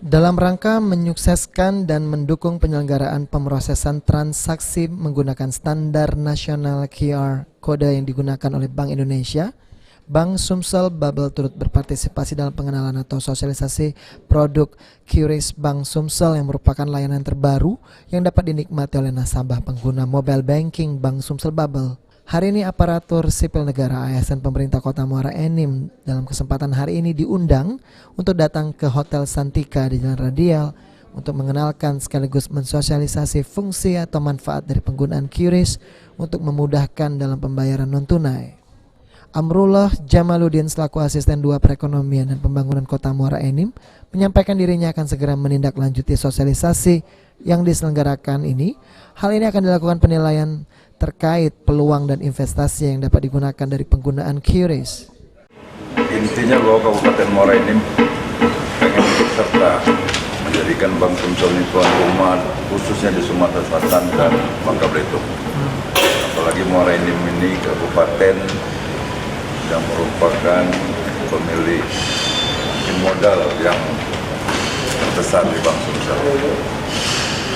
Dalam rangka menyukseskan dan mendukung penyelenggaraan pemrosesan transaksi menggunakan standar nasional QR kode yang digunakan oleh Bank Indonesia, Bank Sumsel Bubble turut berpartisipasi dalam pengenalan atau sosialisasi produk QRIS Bank Sumsel yang merupakan layanan terbaru yang dapat dinikmati oleh nasabah pengguna mobile banking Bank Sumsel Bubble. Hari ini aparatur sipil negara ASN pemerintah Kota Muara Enim dalam kesempatan hari ini diundang untuk datang ke Hotel Santika di Jalan Radial untuk mengenalkan sekaligus mensosialisasi fungsi atau manfaat dari penggunaan QRIS untuk memudahkan dalam pembayaran non-tunai. Amrullah Jamaluddin selaku asisten 2 perekonomian dan pembangunan Kota Muara Enim menyampaikan dirinya akan segera menindaklanjuti sosialisasi yang diselenggarakan ini. Hal ini akan dilakukan penilaian terkait peluang dan investasi yang dapat digunakan dari penggunaan QRIS. Intinya bahwa Kabupaten Muara Enim pengen ikut serta menjadikan Bank Sumsel ini tuan rumah khususnya di Sumatera Selatan dan Bangka Belitung. Apalagi Muara Enim ini kabupaten yang merupakan pemilik modal yang terbesar di Bank Sumsel.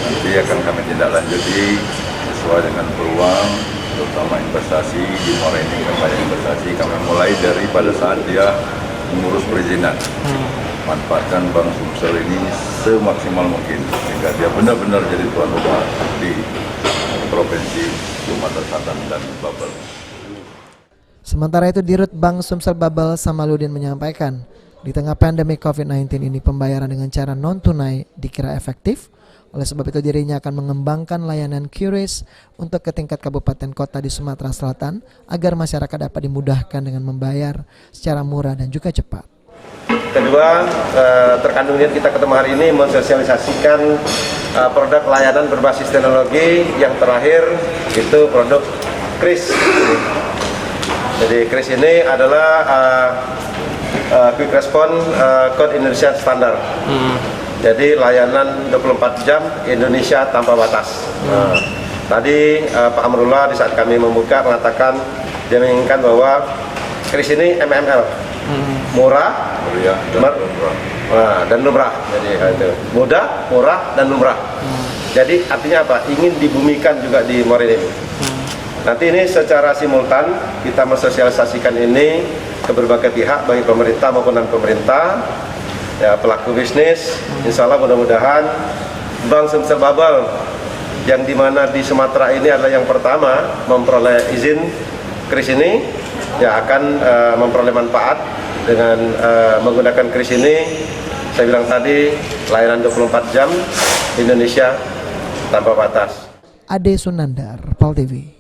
Nanti akan kami tindak lanjuti sesuai dengan peluang, terutama investasi di Muara Enim. Banyak investasi kami mulai dari pada saat dia mengurus perizinan. Manfaatkan Bank Sumsel ini semaksimal mungkin sehingga dia benar-benar jadi tuan rumah di Provinsi Sumatera Selatan dan Bubble. Sementara itu Dirut Bank Sumsel Bubble Samaluddin menyampaikan, di tengah pandemi COVID-19 ini pembayaran dengan cara non-tunai dikira efektif. Oleh sebab itu dirinya akan mengembangkan layanan QRIS untuk ke tingkat kabupaten kota di Sumatera Selatan agar masyarakat dapat dimudahkan dengan membayar secara murah dan juga cepat. Kedua, terkandung niat kita ketemu hari ini mensosialisasikan produk layanan berbasis teknologi. Yang terakhir itu produk QRIS. Jadi QRIS ini adalah Quick Response Code Indonesia Standard. Jadi layanan 24 jam Indonesia tanpa batas. Tadi Pak Amrullah di saat kami membuka mengatakan dia menginginkan bahwa QRIS ini MML, murah, dan lumrah. Jadi itu mudah, murah, dan lumrah. Jadi artinya apa? Ingin dibumikan juga di Muara Enim. Nanti ini secara simultan kita mensosialisasikan ini ke berbagai pihak, baik pemerintah maupun non-pemerintah, ya, pelaku bisnis. Insya Allah mudah-mudahan Bank Sumsel Bubble yang dimana di Sumatera ini adalah yang pertama memperoleh izin QRIS ini, ya akan memperoleh manfaat dengan menggunakan QRIS ini. Saya bilang tadi layanan 24 jam Indonesia tanpa batas. Ade Sunandar, PAL TV.